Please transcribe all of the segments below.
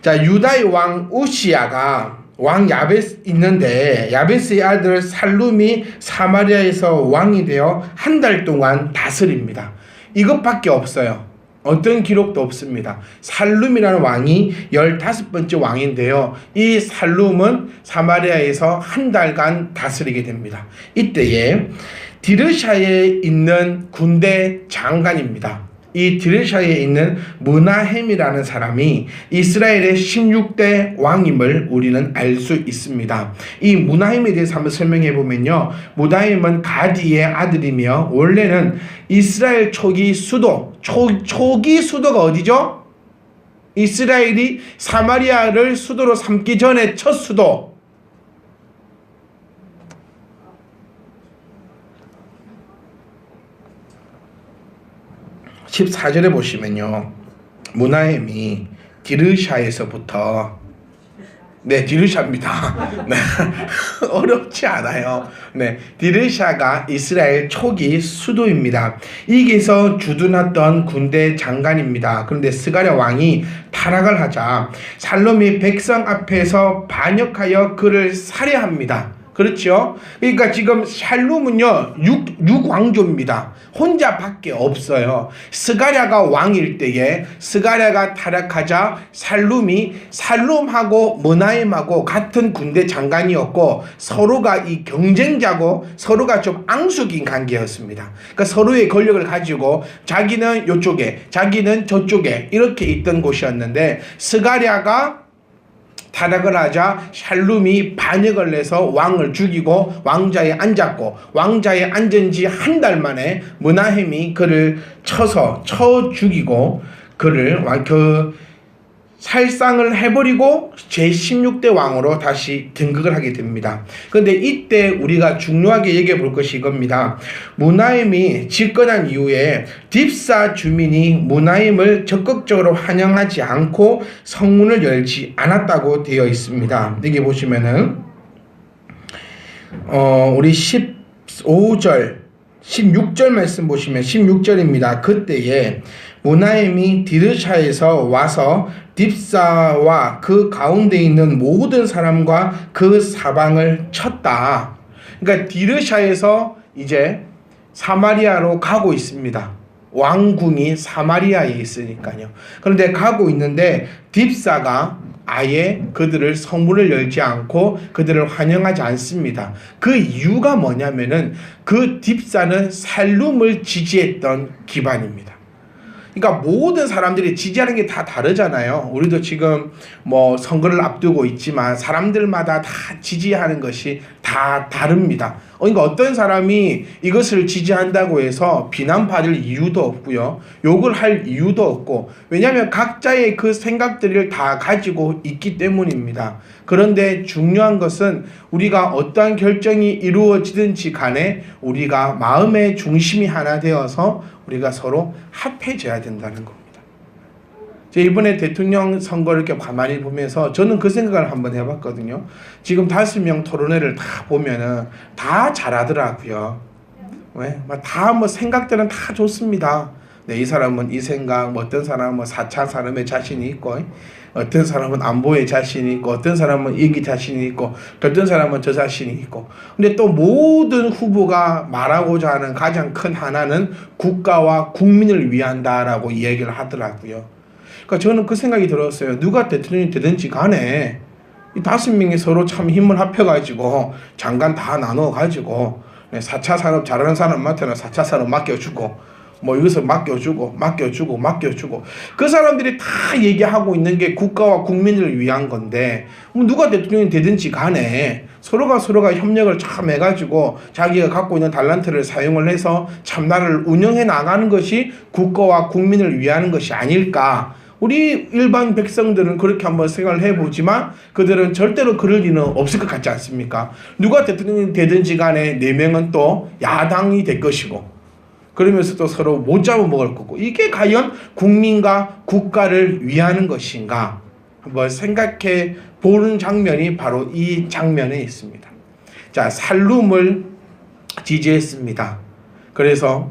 자, 유다의 왕 우시야가 왕 야베스 있는데 야베스의 아들 살룸이 사마리아에서 왕이 되어 한 달 동안 다스립니다. 이것밖에 없어요. 어떤 기록도 없습니다. 살룸이라는 왕이 15번째 왕인데요. 이 살룸은 사마리아에서 한 달간 다스리게 됩니다. 이때에 디르샤에 있는 군대 장관입니다. 이 디르샤에 있는 므나헴이라는 사람이 이스라엘의 16대 왕임을 우리는 알 수 있습니다. 이 므나헴에 대해서 한번 설명해 보면요. 므나헴은 가디의 아들이며 원래는 이스라엘 초기 수도가 어디죠? 이스라엘이 사마리아를 수도로 삼기 전에 첫 수도 14절에 보시면요. 므나헴이 디르샤에서부터 디르샤입니다. 네. 어렵지 않아요. 네. 디르샤가 이스라엘 초기 수도입니다. 이게서 주둔했던 군대 장관입니다. 그런데 스가랴 왕이 타락을 하자 살롬이 백성 앞에서 반역하여 그를 살해합니다. 그렇죠? 그러니까 지금 살룸은요 6왕조입니다. 혼자밖에 없어요. 스가랴가 왕일 때에 스가랴가 타락하자 살룸하고 므나헴하고 같은 군대 장관이었고 서로가 이 경쟁자고 서로가 좀 앙숙인 관계였습니다. 그러니까 서로의 권력을 가지고 자기는 이쪽에 자기는 저쪽에 이렇게 있던 곳이었는데 스가랴가 타락을 하자 살룸이 반역을 해서 왕을 죽이고 왕자에 앉았고 왕자에 앉은 지 한 달 만에 므나헴이 그를 쳐 죽이고 그를 살상을 해버리고 제16대 왕으로 다시 등극을 하게 됩니다. 그런데 이때 우리가 중요하게 얘기해 볼 것이 이겁니다. 므나헴이 집권한 이후에 딥사 주민이 므나헴을 적극적으로 환영하지 않고 성문을 열지 않았다고 되어 있습니다. 여기 보시면은 우리 15절 16절 말씀 보시면 16절입니다. 그때에 므나헴이 디르샤에서 와서 딥사와 그 가운데 있는 모든 사람과 그 사방을 쳤다. 그러니까 디르샤에서 이제 사마리아로 가고 있습니다. 왕궁이 사마리아에 있으니까요. 그런데 가고 있는데 딥사가 아예 그들을 성문을 열지 않고 그들을 환영하지 않습니다. 그 이유가 뭐냐면은 그 딥사는 살룸을 지지했던 기반입니다. 그러니까 모든 사람들이 지지하는 게 다 다르잖아요. 우리도 지금 뭐 선거를 앞두고 있지만 사람들마다 다 지지하는 것이 다 다릅니다. 그러니까 어떤 사람이 이것을 지지한다고 해서 비난받을 이유도 없고요. 욕을 할 이유도 없고, 왜냐하면 각자의 그 생각들을 다 가지고 있기 때문입니다. 그런데 중요한 것은 우리가 어떠한 결정이 이루어지든지 간에 우리가 마음의 중심이 하나 되어서 우리가 서로 합해져야 된다는 겁니다. 이번에 대통령 선거를 이렇게 가만히 보면서 저는 그 생각을 한번 해봤거든요. 지금 5명 토론회를 다 보면은 다 잘하더라고요. 왜? 다 뭐 생각들은 다 좋습니다. 네, 이 사람은 이 생각, 뭐 어떤 사람은 4차 산업에 자신이 있고, 어떤 사람은 안보에 자신이 있고, 어떤 사람은 이기 자신이 있고, 어떤 사람은 저 자신이 있고. 근데 또 모든 후보가 말하고자 하는 가장 큰 하나는 국가와 국민을 위한다라고 이야기를 하더라고요. 그러니까 저는 그 생각이 들었어요. 누가 대통령이 되든지 간에 이 5명이 서로 참 힘을 합해가지고 장관 다 나눠가지고 4차 산업 잘하는 사람한테는 4차 산업 맡겨주고 뭐 여기서 맡겨주고 그 사람들이 다 얘기하고 있는 게 국가와 국민을 위한 건데 누가 대통령이 되든지 간에 서로가 협력을 참 해가지고 자기가 갖고 있는 달란트를 사용을 해서 참 나라를 운영해 나가는 것이 국가와 국민을 위하는 것이 아닐까. 우리 일반 백성들은 그렇게 한번 생각을 해보지만 그들은 절대로 그럴 리는 없을 것 같지 않습니까? 누가 대통령이 되든지 간에 4명은 또 야당이 될 것이고 그러면서 또 서로 못 잡아먹을 거고 이게 과연 국민과 국가를 위하는 것인가 한번 생각해 보는 장면이 바로 이 장면에 있습니다. 자, 살룸을 지지했습니다. 그래서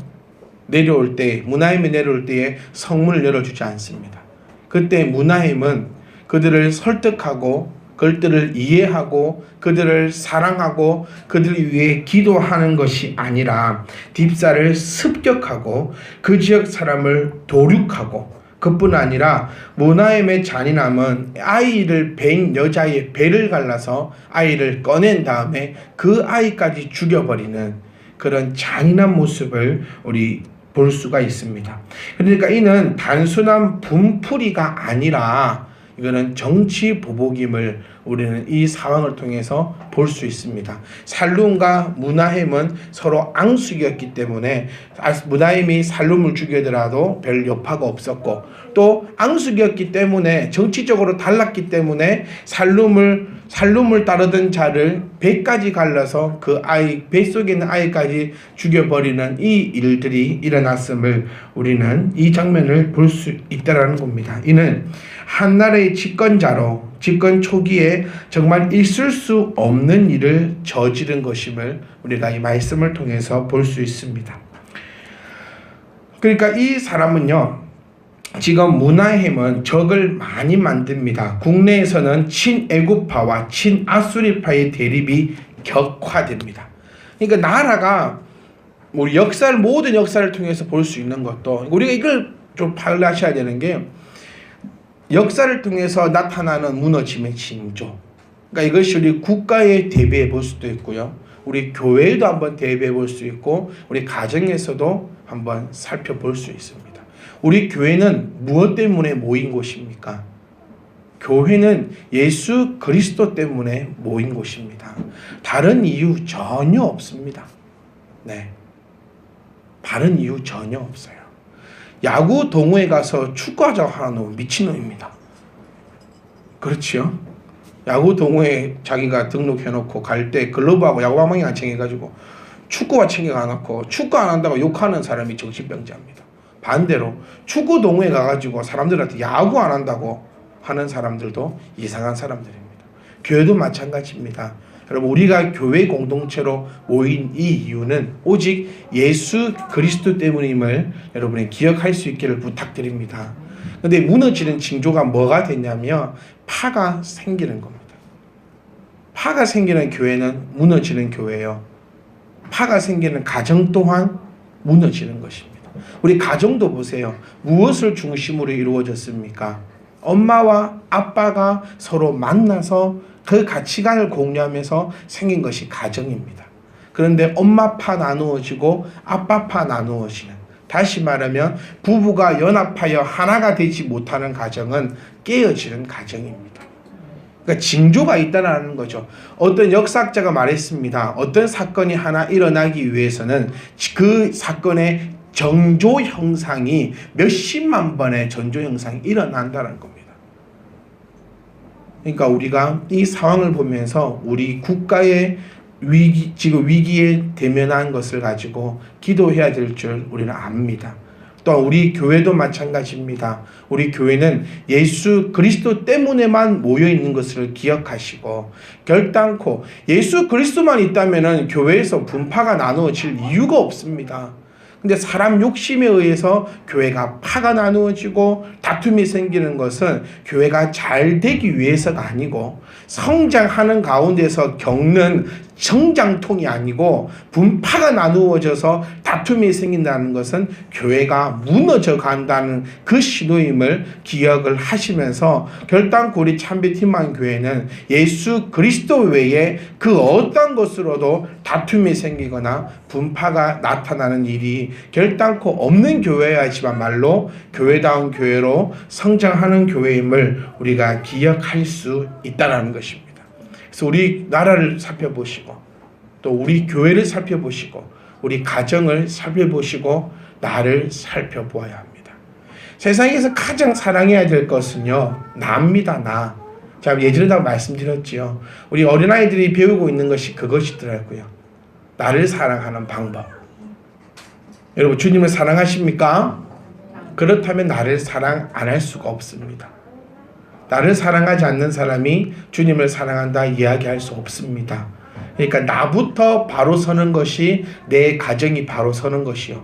므나헴이 내려올 때에 성문을 열어주지 않습니다. 그때 므나헴은 그들을 설득하고 그들을 이해하고 그들을 사랑하고 그들을 위해 기도하는 것이 아니라 딥사를 습격하고 그 지역 사람을 도륙하고, 그뿐 아니라 무나임의 잔인함은 아이를 벤 여자의 배를 갈라서 아이를 꺼낸 다음에 그 아이까지 죽여버리는 그런 잔인한 모습을 우리 볼 수가 있습니다. 그러니까 이는 단순한 분풀이가 아니라 이거는 정치 보복임을 우리는 이 상황을 통해서 볼 수 있습니다. 살룸과 무나햄은 서로 앙숙이었기 때문에 무나햄이 살룸을 죽이더라도 별 여파가 없었고, 또 앙숙이었기 때문에 정치적으로 달랐기 때문에 살룸을 따르던 자를 배까지 갈라서 그 아이, 뱃속에 있는 아이까지 죽여버리는 이 일들이 일어났음을 우리는 이 장면을 볼 수 있다라는 겁니다. 이는 한 나라의 집권자로 집권 초기에 정말 있을 수 없는 일을 저지른 것임을 우리가 이 말씀을 통해서 볼 수 있습니다. 그러니까 이 사람은요, 지금 무나햄은 적을 많이 만듭니다. 국내에서는 친애굽파와 친아수리파의 대립이 격화됩니다. 그러니까 나라가 우리 모든 역사를 통해서 볼 수 있는 것도, 우리가 이걸 좀 파악하셔야 되는 게, 역사를 통해서 나타나는 무너짐의 징조. 그러니까 이것이 우리 국가에 대비해 볼 수도 있고요, 우리 교회에도 한번 대비해 볼 수 있고, 우리 가정에서도 한번 살펴볼 수 있습니다. 우리 교회는 무엇 때문에 모인 곳입니까? 교회는 예수 그리스도 때문에 모인 곳입니다. 다른 이유 전혀 없습니다. 네, 다른 이유 전혀 없어요. 야구 동호회 가서 축구하자고 하는 놈은 미친놈입니다. 그렇지요? 야구 동호회 자기가 등록해놓고 갈 때 글러브하고 야구방망이 안 챙겨가지고 축구화 챙겨가놓고 축구 안 한다고 욕하는 사람이 정신병자입니다. 반대로 축구 동호회 가가지고 사람들한테 야구 안 한다고 하는 사람들도 이상한 사람들입니다. 교회도 마찬가지입니다. 여러분, 우리가 교회 공동체로 모인 이 이유는 오직 예수 그리스도 때문임을 여러분이 기억할 수 있기를 부탁드립니다. 그런데 무너지는 징조가 뭐가 되냐면 파가 생기는 겁니다. 파가 생기는 교회는 무너지는 교회예요. 파가 생기는 가정 또한 무너지는 것입니다. 우리 가정도 보세요. 무엇을 중심으로 이루어졌습니까? 엄마와 아빠가 서로 만나서 그 가치관을 공유하면서 생긴 것이 가정입니다. 그런데 엄마파 나누어지고 아빠파 나누어지는, 다시 말하면 부부가 연합하여 하나가 되지 못하는 가정은 깨어지는 가정입니다. 그러니까 징조가 있다는 거죠. 어떤 역사학자가 말했습니다. 어떤 사건이 하나 일어나기 위해서는 그 사건의 정조 형상이 몇십만 번의 전조 형상이 일어난다는 겁니다. 그러니까 우리가 이 상황을 보면서 우리 국가의 지금 위기에 대면한 것을 가지고 기도해야 될 줄 우리는 압니다. 또 우리 교회도 마찬가지입니다. 우리 교회는 예수 그리스도 때문에만 모여 있는 것을 기억하시고, 결단코 예수 그리스도만 있다면은 교회에서 분파가 나누어질 이유가 없습니다. 근데 사람 욕심에 의해서 교회가 파가 나누어지고 다툼이 생기는 것은 교회가 잘 되기 위해서가 아니고 성장하는 가운데서 겪는 성장통이 아니고 분파가 나누어져서 다툼이 생긴다는 것은 교회가 무너져 간다는 그 신호임을 기억을 하시면서, 결단코 우리 참빛희망 교회는 예수 그리스도 외에 그 어떤 것으로도 다툼이 생기거나 분파가 나타나는 일이 결단코 없는 교회야지만 말로 교회다운 교회로 성장하는 교회임을 우리가 기억할 수 있다는 것입니다. 그래서 우리 나라를 살펴보시고, 또 우리 교회를 살펴보시고, 우리 가정을 살펴보시고, 나를 살펴보아야 합니다. 세상에서 가장 사랑해야 될 것은요, 나입니다. 나. 제가 예전에도 말씀드렸지요. 우리 어린아이들이 배우고 있는 것이 그것이더라고요. 나를 사랑하는 방법. 여러분, 주님을 사랑하십니까? 그렇다면 나를 사랑 안 할 수가 없습니다. 나를 사랑하지 않는 사람이 주님을 사랑한다 이야기할 수 없습니다. 그러니까 나부터 바로 서는 것이 내 가정이 바로 서는 것이요,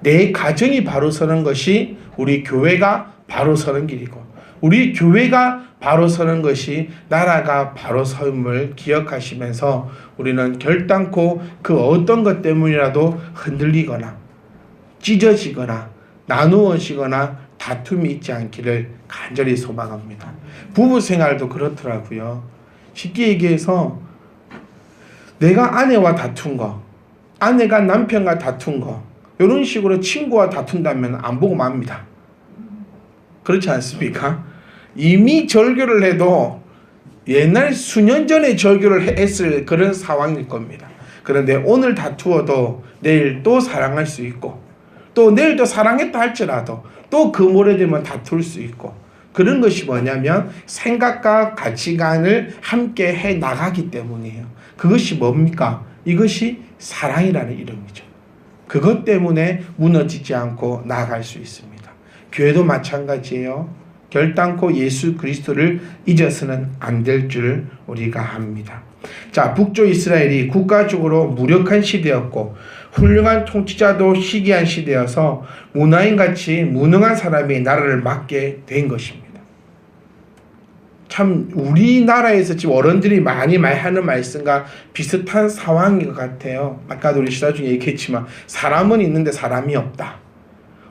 내 가정이 바로 서는 것이 우리 교회가 바로 서는 길이고, 우리 교회가 바로 서는 것이 나라가 바로 섬을 기억하시면서 우리는 결단코 그 어떤 것 때문이라도 흔들리거나 찢어지거나 나누어지거나 다툼이 있지 않기를 간절히 소망합니다. 부부 생활도 그렇더라고요. 쉽게 얘기해서 내가 아내와 다툰 거, 아내가 남편과 다툰 거, 이런 식으로 친구와 다툰다면 안 보고 맙니다. 그렇지 않습니까? 이미 절교를 해도 옛날 수년 전에 절교를 했을 그런 상황일 겁니다. 그런데 오늘 다투어도 내일 또 사랑할 수 있고, 또 내일 또 사랑했다 할지라도 또 그 모레 되면 다툴 수 있고, 그런 것이 뭐냐면 생각과 가치관을 함께 해 나가기 때문이에요. 그것이 뭡니까? 이것이 사랑이라는 이름이죠. 그것 때문에 무너지지 않고 나아갈 수 있습니다. 교회도 마찬가지예요. 결단코 예수 그리스도를 잊어서는 안 될 줄 우리가 압니다. 자, 북쪽 이스라엘이 국가적으로 무력한 시대였고 훌륭한 통치자도 시기한 시대여서 문화인같이 무능한 사람이 나라를 맡게 된 것입니다. 참 우리나라에서 지금 어른들이 많이 하는 말씀과 비슷한 상황인 것 같아요. 아까도 우리 시사 중에 얘기했지만 사람은 있는데 사람이 없다.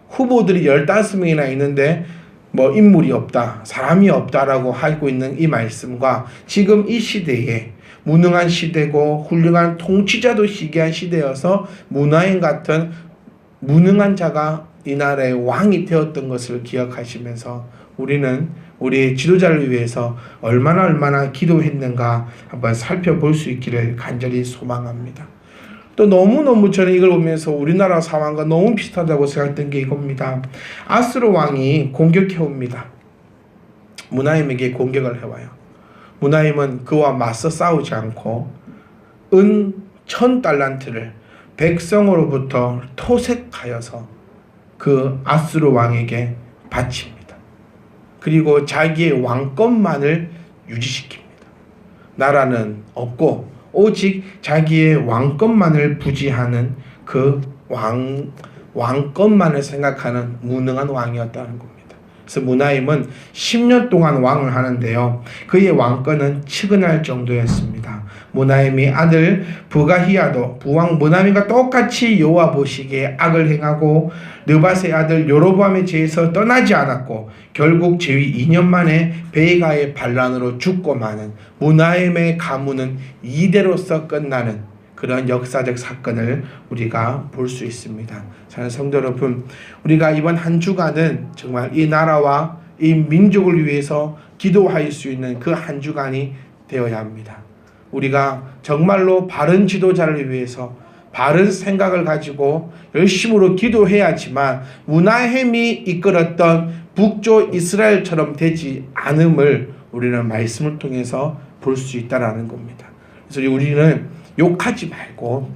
후보들이 15명이나 있는데 뭐 인물이 없다, 사람이 없다라고 하고 있는 이 말씀과 지금 이 시대에 무능한 시대고 훌륭한 통치자도 시기한 시대여서 문화인 같은 무능한 자가 이 나라의 왕이 되었던 것을 기억하시면서 우리는 우리의 지도자를 위해서 얼마나 기도했는가 한번 살펴볼 수 있기를 간절히 소망합니다. 또 너무너무 저는 이걸 보면서 우리나라 상황과 너무 비슷하다고 생각했던 게 이겁니다. 아스로 왕이 공격해옵니다. 무나임에게 공격을 해와요. 무나임은 그와 맞서 싸우지 않고 은 1000달란트를 백성으로부터 토색하여서 그 아스로 왕에게 바칩니다. 그리고 자기의 왕권만을 유지시킵니다. 나라는 없고 오직 자기의 왕권만을 부지하는 그 왕권만을 생각하는 무능한 왕이었다는 겁니다. 그래서 무나임은 10년 동안 왕을 하는데요. 그의 왕권은 측은할 정도였습니다. 무나임이 아들 부가히야도 부왕 무나임과 똑같이 여호와 보시기에 악을 행하고 느밧의 아들 여로보암의 죄에서 떠나지 않았고 결국 재위 2년 만에 베가의 반란으로 죽고 마는 무나임의 가문은 이대로서 끝나는 그런 역사적 사건을 우리가 볼 수 있습니다. 사랑하는 성도 여러분, 우리가 이번 한 주간은 정말 이 나라와 이 민족을 위해서 기도할 수 있는 그 한 주간이 되어야 합니다. 우리가 정말로 바른 지도자를 위해서 바른 생각을 가지고 열심으로 기도해야지만 문하햄이 이끌었던 북쪽 이스라엘처럼 되지 않음을 우리는 말씀을 통해서 볼 수 있다는 겁니다. 그래서 우리는 욕하지 말고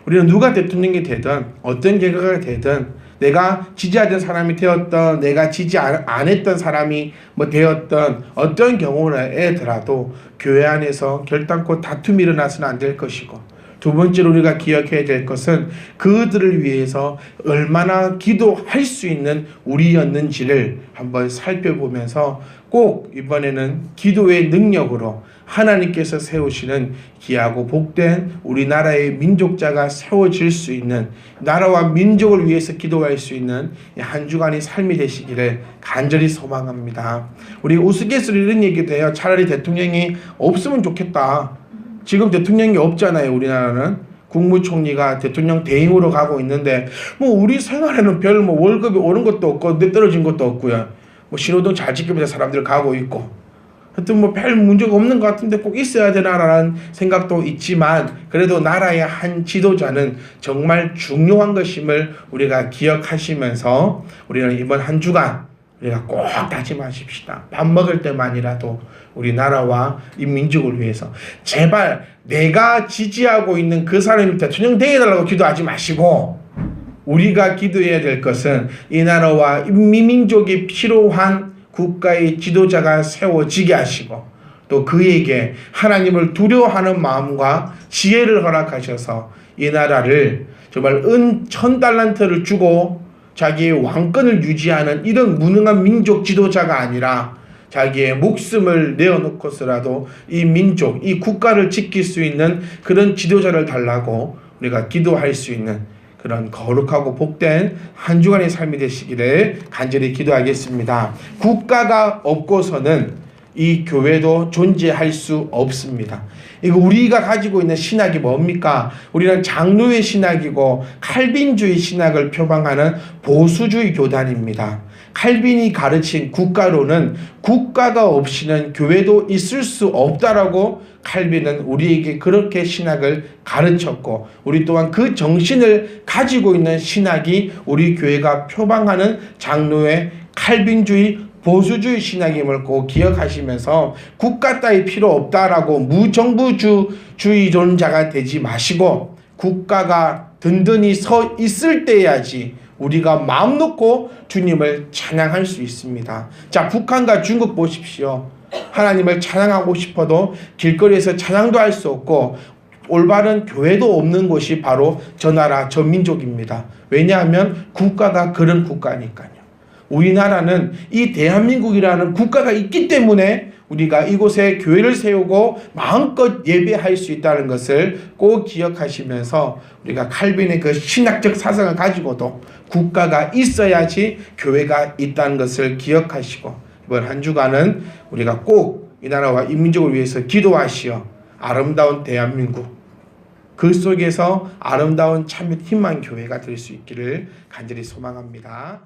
우리는 누가 대통령이 되든 어떤 계급이 되든 내가 지지하던 사람이 되었던 내가 지지 안 했던 사람이 뭐 되었던 어떤 경우라도 교회 안에서 결단코 다툼이 일어나서는 안 될 것이고 두 번째로 우리가 기억해야 될 것은 그들을 위해서 얼마나 기도할 수 있는 우리였는지를 한번 살펴보면서 꼭 이번에는 기도의 능력으로 하나님께서 세우시는 귀하고 복된 우리나라의 민족자가 세워질 수 있는 나라와 민족을 위해서 기도할 수 있는 한 주간의 삶이 되시기를 간절히 소망합니다. 우리 우스갯소리 이런 얘기도 해요. 차라리 대통령이 없으면 좋겠다. 지금 대통령이 없잖아요. 우리나라는 국무총리가 대통령 대행으로 가고 있는데 뭐 우리 생활에는 별 뭐 월급이 오른 것도 없고 내 떨어진 것도 없고요. 뭐 신호등 잘 지키면서 사람들 가고 있고 하여튼 뭐 별 문제가 없는 것 같은데 꼭 있어야 되나라는 생각도 있지만 그래도 나라의 한 지도자는 정말 중요한 것임을 우리가 기억하시면서 우리는 이번 한 주간 우리가 꼭 다짐하십시다. 밥 먹을 때만이라도 우리 나라와 이 민족을 위해서 제발 내가 지지하고 있는 그 사람이 대통령 되어달라고 기도하지 마시고 우리가 기도해야 될 것은 이 나라와 민민족이 필요한 국가의 지도자가 세워지게 하시고 또 그에게 하나님을 두려워하는 마음과 지혜를 허락하셔서 이 나라를 정말 은 1000달란트를 주고 자기의 왕권을 유지하는 이런 무능한 민족 지도자가 아니라 자기의 목숨을 내어놓고서라도 이 민족, 이 국가를 지킬 수 있는 그런 지도자를 달라고 우리가 기도할 수 있는 그런 거룩하고 복된 한 주간의 삶이 되시기를 간절히 기도하겠습니다. 국가가 없고서는 이 교회도 존재할 수 없습니다. 이거 우리가 가지고 있는 신학이 뭡니까? 우리는 장로의 신학이고 칼빈주의 신학을 표방하는 보수주의 교단입니다. 칼빈이 가르친 국가로는 국가가 없이는 교회도 있을 수 없다라고 칼빈은 우리에게 그렇게 신학을 가르쳤고, 우리 또한 그 정신을 가지고 있는 신학이 우리 교회가 표방하는 장로의 칼빈주의 보수주의 신학임을 꼭 기억하시면서 국가 따위 필요 없다라고 무정부주의론자가 되지 마시고, 국가가 든든히 서 있을 때야지 우리가 마음 놓고 주님을 찬양할 수 있습니다. 자, 북한과 중국 보십시오. 하나님을 찬양하고 싶어도 길거리에서 찬양도 할 수 없고 올바른 교회도 없는 곳이 바로 저 나라 저 민족입니다. 왜냐하면 국가가 그런 국가니까요. 우리나라는 이 대한민국이라는 국가가 있기 때문에 우리가 이곳에 교회를 세우고 마음껏 예배할 수 있다는 것을 꼭 기억하시면서, 우리가 칼빈의 그 신학적 사상을 가지고도 국가가 있어야지 교회가 있다는 것을 기억하시고, 이번 한 주간은 우리가 꼭 이 나라와 이 민족을 위해서 기도하시어 아름다운 대한민국, 그 속에서 아름다운 참 희망 교회가 될 수 있기를 간절히 소망합니다.